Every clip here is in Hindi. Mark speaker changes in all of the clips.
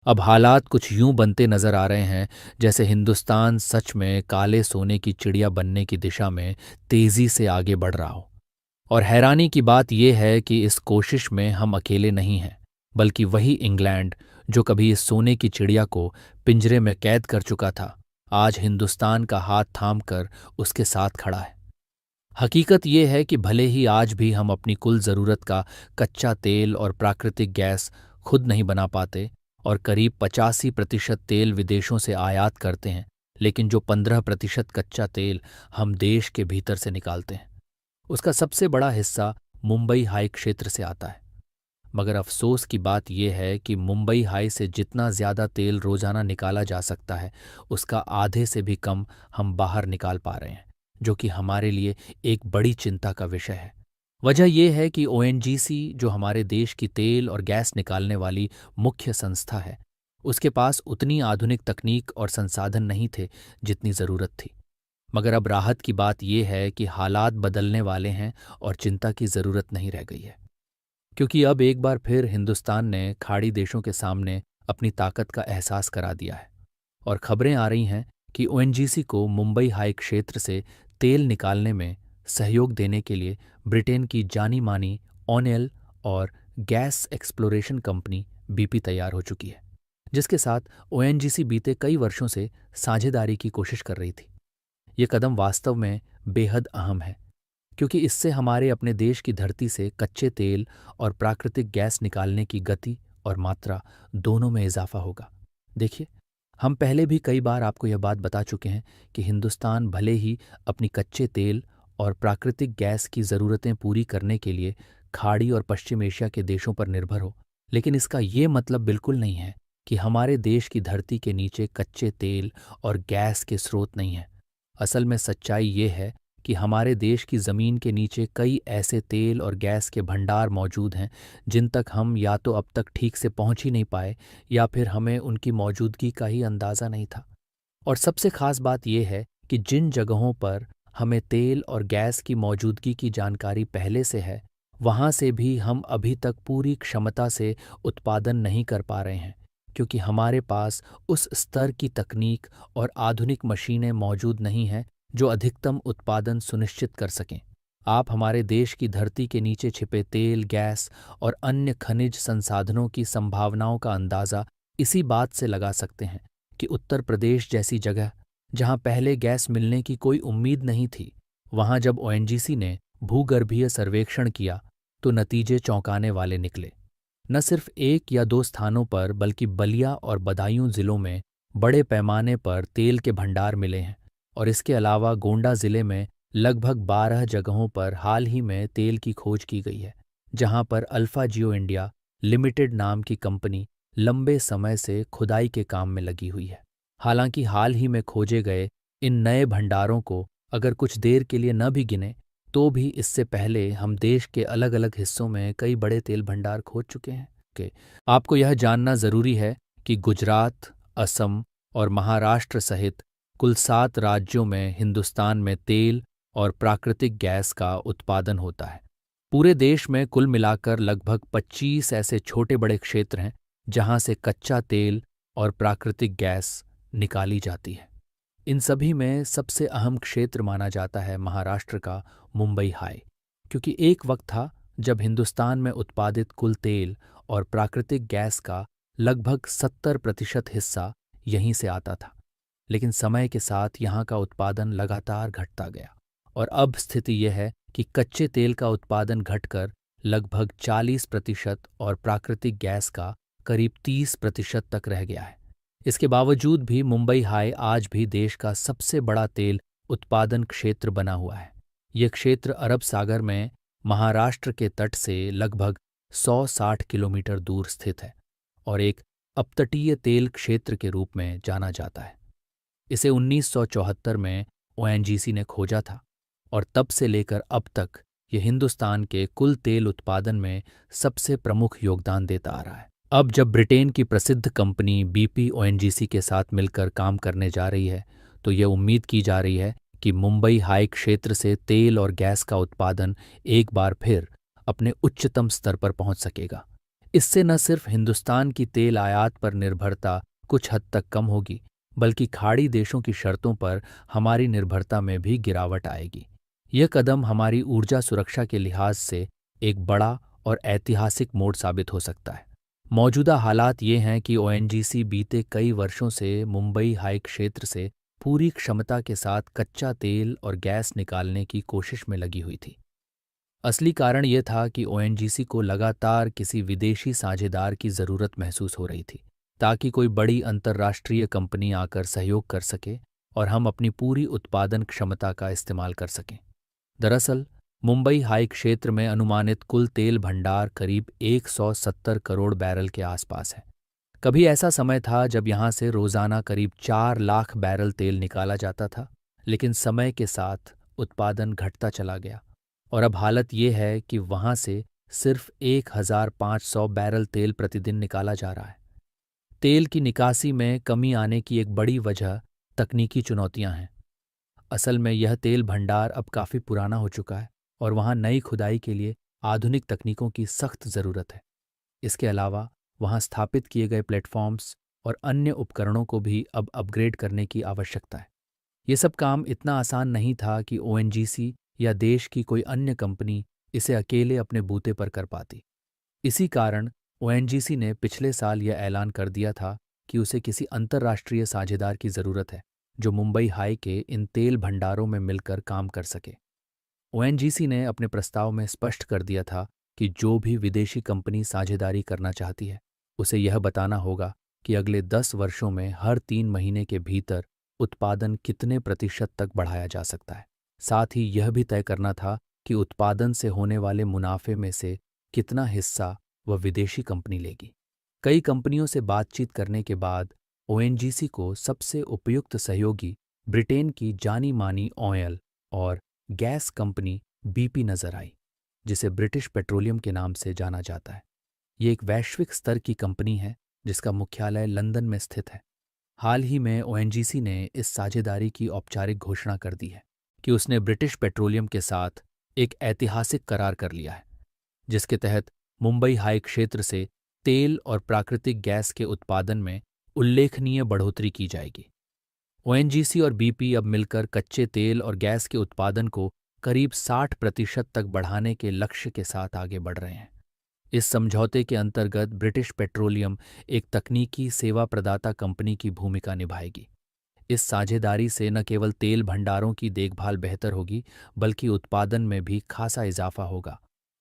Speaker 1: अब हालात कुछ यूं बनते नजर आ रहे हैं जैसे हिंदुस्तान सच में काले सोने की चिड़िया बनने की दिशा में तेजी से आगे बढ़ रहा हो। और हैरानी की बात यह है कि इस कोशिश में हम अकेले नहीं हैं, बल्कि वही इंग्लैंड जो कभी इस सोने की चिड़िया को पिंजरे में कैद कर चुका था, आज हिंदुस्तान का हाथ थाम कर उसके साथ खड़ा है। हकीकत यह है कि भले ही आज भी हम अपनी कुल ज़रूरत का कच्चा तेल और प्राकृतिक गैस खुद नहीं बना पाते और करीब 85% तेल विदेशों से आयात करते हैं, लेकिन जो 15% कच्चा तेल हम देश के भीतर से निकालते हैं, उसका सबसे बड़ा हिस्सा मुंबई हाई क्षेत्र से आता है। मगर अफसोस की बात यह है कि मुंबई हाई से जितना ज़्यादा तेल रोज़ाना निकाला जा सकता है, उसका आधे से भी कम हम बाहर निकाल पा रहे हैं, जो कि हमारे लिए एक बड़ी चिंता का विषय है। वजह यह है कि ओएनजीसी, जो हमारे देश की तेल और गैस निकालने वाली मुख्य संस्था है, उसके पास उतनी आधुनिक तकनीक और संसाधन नहीं थे जितनी ज़रूरत थी। मगर अब राहत की बात यह है कि हालात बदलने वाले हैं और चिंता की ज़रूरत नहीं रह गई है, क्योंकि अब एक बार फिर हिंदुस्तान ने खाड़ी देशों के सामने अपनी ताकत का एहसास करा दिया है। और खबरें आ रही हैं कि ओएनजीसी को मुंबई हाई क्षेत्र से तेल निकालने में सहयोग देने के लिए ब्रिटेन की जानी मानी ऑनेल और गैस एक्सप्लोरेशन कंपनी बीपी तैयार हो चुकी है, जिसके साथ ओएनजीसी बीते कई वर्षों से साझेदारी की कोशिश कर रही थी। ये कदम वास्तव में बेहद अहम है, क्योंकि इससे हमारे अपने देश की धरती से कच्चे तेल और प्राकृतिक गैस निकालने की गति और मात्रा दोनों में इजाफा होगा। देखिए, हम पहले भी कई बार आपको यह बात बता चुके हैं कि हिंदुस्तान भले ही अपनी कच्चे तेल और प्राकृतिक गैस की ज़रूरतें पूरी करने के लिए खाड़ी और पश्चिम एशिया के देशों पर निर्भर हो, लेकिन इसका ये मतलब बिल्कुल नहीं है कि हमारे देश की धरती के नीचे कच्चे तेल और गैस के स्रोत नहीं हैं। असल में सच्चाई ये है कि हमारे देश की ज़मीन के नीचे कई ऐसे तेल और गैस के भंडार मौजूद हैं जिन तक हम या तो अब तक ठीक से पहुंच ही नहीं पाए, या फिर हमें उनकी मौजूदगी का ही अंदाज़ा नहीं था। और सबसे खास बात यह है कि जिन जगहों पर हमें तेल और गैस की मौजूदगी की जानकारी पहले से है, वहाँ से भी हम अभी तक पूरी क्षमता से उत्पादन नहीं कर पा रहे हैं, क्योंकि हमारे पास उस स्तर की तकनीक और आधुनिक मशीनें मौजूद नहीं हैं जो अधिकतम उत्पादन सुनिश्चित कर सकें। आप हमारे देश की धरती के नीचे छिपे तेल, गैस और अन्य खनिज संसाधनों की संभावनाओं का अंदाज़ा इसी बात से लगा सकते हैं कि उत्तर प्रदेश जैसी जगह, जहां पहले गैस मिलने की कोई उम्मीद नहीं थी, वहां जब ओएनजीसी ने भूगर्भीय सर्वेक्षण किया तो नतीजे चौंकाने वाले निकले। न सिर्फ एक या दो स्थानों पर, बल्कि बलिया और बदायूं जिलों में बड़े पैमाने पर तेल के भंडार मिले हैं। और इसके अलावा गोंडा जिले में लगभग 12 जगहों पर हाल ही में तेल की खोज की गई है, जहां पर अल्फा जियो इंडिया लिमिटेड नाम की कंपनी लंबे समय से खुदाई के काम में लगी हुई है। हालांकि हाल ही में खोजे गए इन नए भंडारों को अगर कुछ देर के लिए न भी गिने, तो भी इससे पहले हम देश के अलग अलग हिस्सों में कई बड़े तेल भंडार खोज चुके हैं। आपको यह जानना जरूरी है कि गुजरात, असम और महाराष्ट्र सहित कुल 7 राज्यों में हिंदुस्तान में तेल और प्राकृतिक गैस का उत्पादन होता है। पूरे देश में कुल मिलाकर लगभग 25 ऐसे छोटे बड़े क्षेत्र हैं जहां से कच्चा तेल और प्राकृतिक गैस निकाली जाती है। इन सभी में सबसे अहम क्षेत्र माना जाता है महाराष्ट्र का मुंबई हाई, क्योंकि एक वक्त था जब हिंदुस्तान में उत्पादित कुल तेल और प्राकृतिक गैस का लगभग 70% हिस्सा यहीं से आता था। लेकिन समय के साथ यहाँ का उत्पादन लगातार घटता गया और अब स्थिति यह है कि कच्चे तेल का उत्पादन घटकर लगभग 40% और प्राकृतिक गैस का करीब 30% तक रह गया है। इसके बावजूद भी मुंबई हाई आज भी देश का सबसे बड़ा तेल उत्पादन क्षेत्र बना हुआ है। यह क्षेत्र अरब सागर में महाराष्ट्र के तट से लगभग 160 किलोमीटर दूर स्थित है और एक अपतटीय तेल क्षेत्र के रूप में जाना जाता है। इसे 1974 में ओएनजीसी ने खोजा था और तब से लेकर अब तक यह हिंदुस्तान के कुल तेल उत्पादन में सबसे प्रमुख योगदान देता आ रहा है। अब जब ब्रिटेन की प्रसिद्ध कंपनी बीपी ओएनजीसी के साथ मिलकर काम करने जा रही है, तो यह उम्मीद की जा रही है कि मुंबई हाई क्षेत्र से तेल और गैस का उत्पादन एक बार फिर अपने उच्चतम स्तर पर पहुंच सकेगा। इससे न सिर्फ हिंदुस्तान की तेल आयात पर निर्भरता कुछ हद तक कम होगी, बल्कि खाड़ी देशों की शर्तों पर हमारी निर्भरता में भी गिरावट आएगी। यह कदम हमारी ऊर्जा सुरक्षा के लिहाज से एक बड़ा और ऐतिहासिक मोड़ साबित हो सकता है। मौजूदा हालात ये हैं कि ओएनजीसी बीते कई वर्षों से मुंबई हाई क्षेत्र से पूरी क्षमता के साथ कच्चा तेल और गैस निकालने की कोशिश में लगी हुई थी। असली कारण ये था कि ओएनजीसी को लगातार किसी विदेशी साझेदार की ज़रूरत महसूस हो रही थी, ताकि कोई बड़ी अंतर्राष्ट्रीय कंपनी आकर सहयोग कर सके और हम अपनी पूरी उत्पादन क्षमता का इस्तेमाल कर सकें। दरअसल मुंबई हाई क्षेत्र में अनुमानित कुल तेल भंडार करीब 170 करोड़ बैरल के आसपास है। कभी ऐसा समय था जब यहाँ से रोज़ाना करीब 4 लाख बैरल तेल निकाला जाता था, लेकिन समय के साथ उत्पादन घटता चला गया और अब हालत ये है कि वहाँ से सिर्फ 1,500 बैरल तेल प्रतिदिन निकाला जा रहा है। तेल की निकासी में कमी आने की एक बड़ी वजह तकनीकी चुनौतियां हैं। असल में यह तेल भंडार अब काफ़ी पुराना हो चुका है और वहाँ नई खुदाई के लिए आधुनिक तकनीकों की सख्त ज़रूरत है। इसके अलावा वहाँ स्थापित किए गए प्लेटफॉर्म्स और अन्य उपकरणों को भी अब अपग्रेड करने की आवश्यकता है। ये सब काम इतना आसान नहीं था कि ओएनजीसी या देश की कोई अन्य कंपनी इसे अकेले अपने बूते पर कर पाती। इसी कारण ओएनजीसी ने पिछले साल यह ऐलान कर दिया था कि उसे किसी अंतर्राष्ट्रीय साझेदार की ज़रूरत है जो मुंबई हाई के इन तेल भंडारों में मिलकर काम कर सके। ओएनजीसी ने अपने प्रस्ताव में स्पष्ट कर दिया था कि जो भी विदेशी कंपनी साझेदारी करना चाहती है उसे यह बताना होगा कि अगले 10 वर्षों में हर 3 महीने के भीतर उत्पादन कितने प्रतिशत तक बढ़ाया जा सकता है। साथ ही यह भी तय करना था कि उत्पादन से होने वाले मुनाफे में से कितना हिस्सा वह विदेशी कंपनी लेगी। कई कंपनियों से बातचीत करने के बाद ओएनजीसी को सबसे उपयुक्त सहयोगी ब्रिटेन की जानी मानी ऑयल और गैस कंपनी बीपी नजर आई, जिसे ब्रिटिश पेट्रोलियम के नाम से जाना जाता है। ये एक वैश्विक स्तर की कंपनी है जिसका मुख्यालय लंदन में स्थित है। हाल ही में ओएनजीसी ने इस साझेदारी की औपचारिक घोषणा कर दी है कि उसने ब्रिटिश पेट्रोलियम के साथ एक ऐतिहासिक करार कर लिया है, जिसके तहत मुंबई हाई क्षेत्र से तेल और प्राकृतिक गैस के उत्पादन में उल्लेखनीय बढ़ोतरी की जाएगी। ओएनजीसी और बीपी अब मिलकर कच्चे तेल और गैस के उत्पादन को करीब 60% तक बढ़ाने के लक्ष्य के साथ आगे बढ़ रहे हैं। इस समझौते के अंतर्गत ब्रिटिश पेट्रोलियम एक तकनीकी सेवा प्रदाता कंपनी की भूमिका निभाएगी। इस साझेदारी से न केवल तेल भंडारों की देखभाल बेहतर होगी, बल्कि उत्पादन में भी खासा इजाफा होगा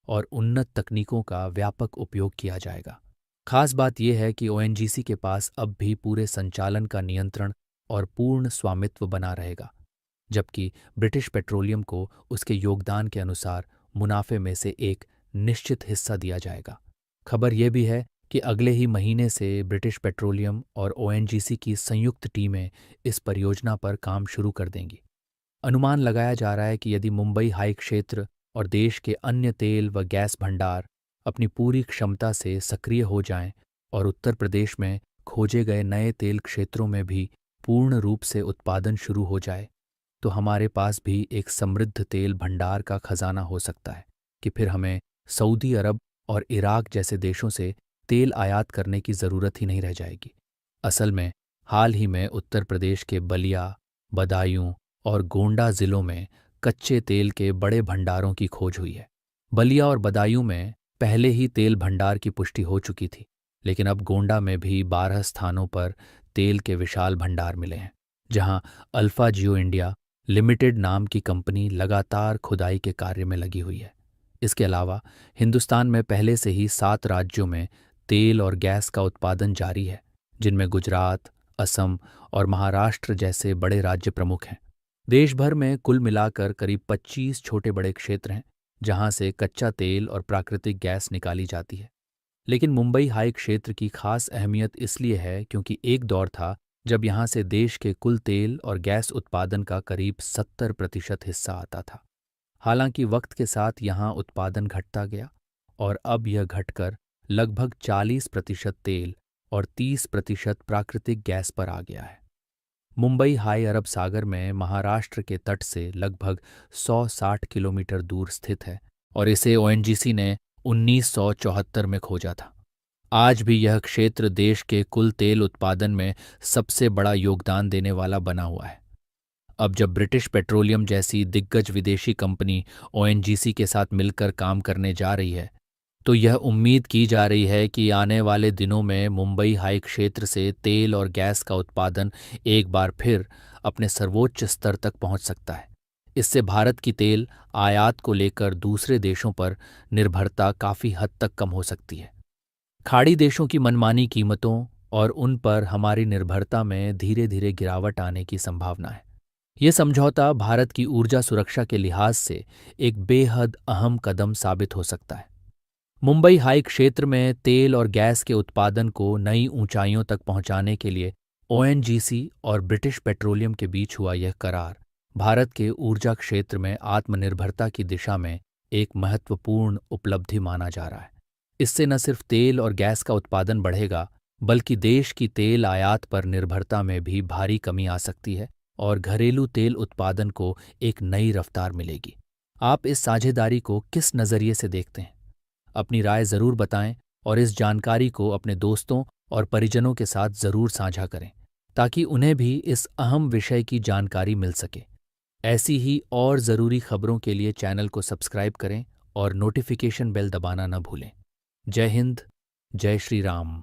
Speaker 1: और उन्नत तकनीकों का व्यापक उपयोग किया जाएगा। खास बात यह है कि ओएनजीसी के पास अब भी पूरे संचालन का नियंत्रण और पूर्ण स्वामित्व बना रहेगा, जबकि ब्रिटिश पेट्रोलियम को उसके योगदान के अनुसार मुनाफे में से एक निश्चित हिस्सा दिया जाएगा। खबर यह भी है कि अगले ही महीने से ब्रिटिश पेट्रोलियम और ओएनजीसी की संयुक्त टीमें इस परियोजना पर काम शुरू कर देंगी। अनुमान लगाया जा रहा है कि यदि मुंबई हाई क्षेत्र और देश के अन्य तेल व गैस भंडार अपनी पूरी क्षमता से सक्रिय हो जाएं और उत्तर प्रदेश में खोजे गए नए तेल क्षेत्रों में भी पूर्ण रूप से उत्पादन शुरू हो जाए, तो हमारे पास भी एक समृद्ध तेल भंडार का खजाना हो सकता है कि फिर हमें सऊदी अरब और इराक जैसे देशों से तेल आयात करने की ज़रूरत ही नहीं रह जाएगी। असल में हाल ही में उत्तर प्रदेश के बलिया, बदायूं और गोंडा ज़िलों में कच्चे तेल के बड़े भंडारों की खोज हुई है। बलिया और बदायूं में पहले ही तेल भंडार की पुष्टि हो चुकी थी, लेकिन अब गोंडा में भी 12 स्थानों पर तेल के विशाल भंडार मिले हैं, जहां अल्फा जियो इंडिया लिमिटेड नाम की कंपनी लगातार खुदाई के कार्य में लगी हुई है। इसके अलावा हिंदुस्तान में पहले से ही 7 राज्यों में तेल और गैस का उत्पादन जारी है, जिनमें गुजरात, असम और महाराष्ट्र जैसे बड़े राज्य प्रमुख हैं। देश भर में कुल मिलाकर करीब 25 छोटे बड़े क्षेत्र हैं जहां से कच्चा तेल और प्राकृतिक गैस निकाली जाती है। लेकिन मुंबई हाई क्षेत्र की खास अहमियत इसलिए है क्योंकि एक दौर था जब यहां से देश के कुल तेल और गैस उत्पादन का करीब 70% हिस्सा आता था। हालांकि वक्त के साथ यहां उत्पादन घटता गया और अब यह घटकर लगभग 40% तेल और 30% प्राकृतिक गैस पर आ गया है। मुंबई हाई अरब सागर में महाराष्ट्र के तट से लगभग 160 किलोमीटर दूर स्थित है और इसे ओएनजीसी ने 1974 में खोजा था। आज भी यह क्षेत्र देश के कुल तेल उत्पादन में सबसे बड़ा योगदान देने वाला बना हुआ है। अब जब ब्रिटिश पेट्रोलियम जैसी दिग्गज विदेशी कंपनी ओएनजीसी के साथ मिलकर काम करने जा रही है, तो यह उम्मीद की जा रही है कि आने वाले दिनों में मुंबई हाई क्षेत्र से तेल और गैस का उत्पादन एक बार फिर अपने सर्वोच्च स्तर तक पहुंच सकता है। इससे भारत की तेल आयात को लेकर दूसरे देशों पर निर्भरता काफ़ी हद तक कम हो सकती है। खाड़ी देशों की मनमानी कीमतों और उन पर हमारी निर्भरता में धीरे धीरे गिरावट आने की संभावना है। ये समझौता भारत की ऊर्जा सुरक्षा के लिहाज से एक बेहद अहम कदम साबित हो सकता है। मुंबई हाई क्षेत्र में तेल और गैस के उत्पादन को नई ऊंचाइयों तक पहुंचाने के लिए ओएनजीसी और ब्रिटिश पेट्रोलियम के बीच हुआ यह करार भारत के ऊर्जा क्षेत्र में आत्मनिर्भरता की दिशा में एक महत्वपूर्ण उपलब्धि माना जा रहा है। इससे न सिर्फ तेल और गैस का उत्पादन बढ़ेगा, बल्कि देश की तेल आयात पर निर्भरता में भी भारी कमी आ सकती है और घरेलू तेल उत्पादन को एक नई रफ्तार मिलेगी। आप इस साझेदारी को किस नज़रिए से देखते हैं? अपनी राय ज़रूर बताएं और इस जानकारी को अपने दोस्तों और परिजनों के साथ ज़रूर साझा करें, ताकि उन्हें भी इस अहम विषय की जानकारी मिल सके। ऐसी ही और ज़रूरी खबरों के लिए चैनल को सब्सक्राइब करें और नोटिफिकेशन बेल दबाना न भूलें। जय हिंद, जय श्री राम।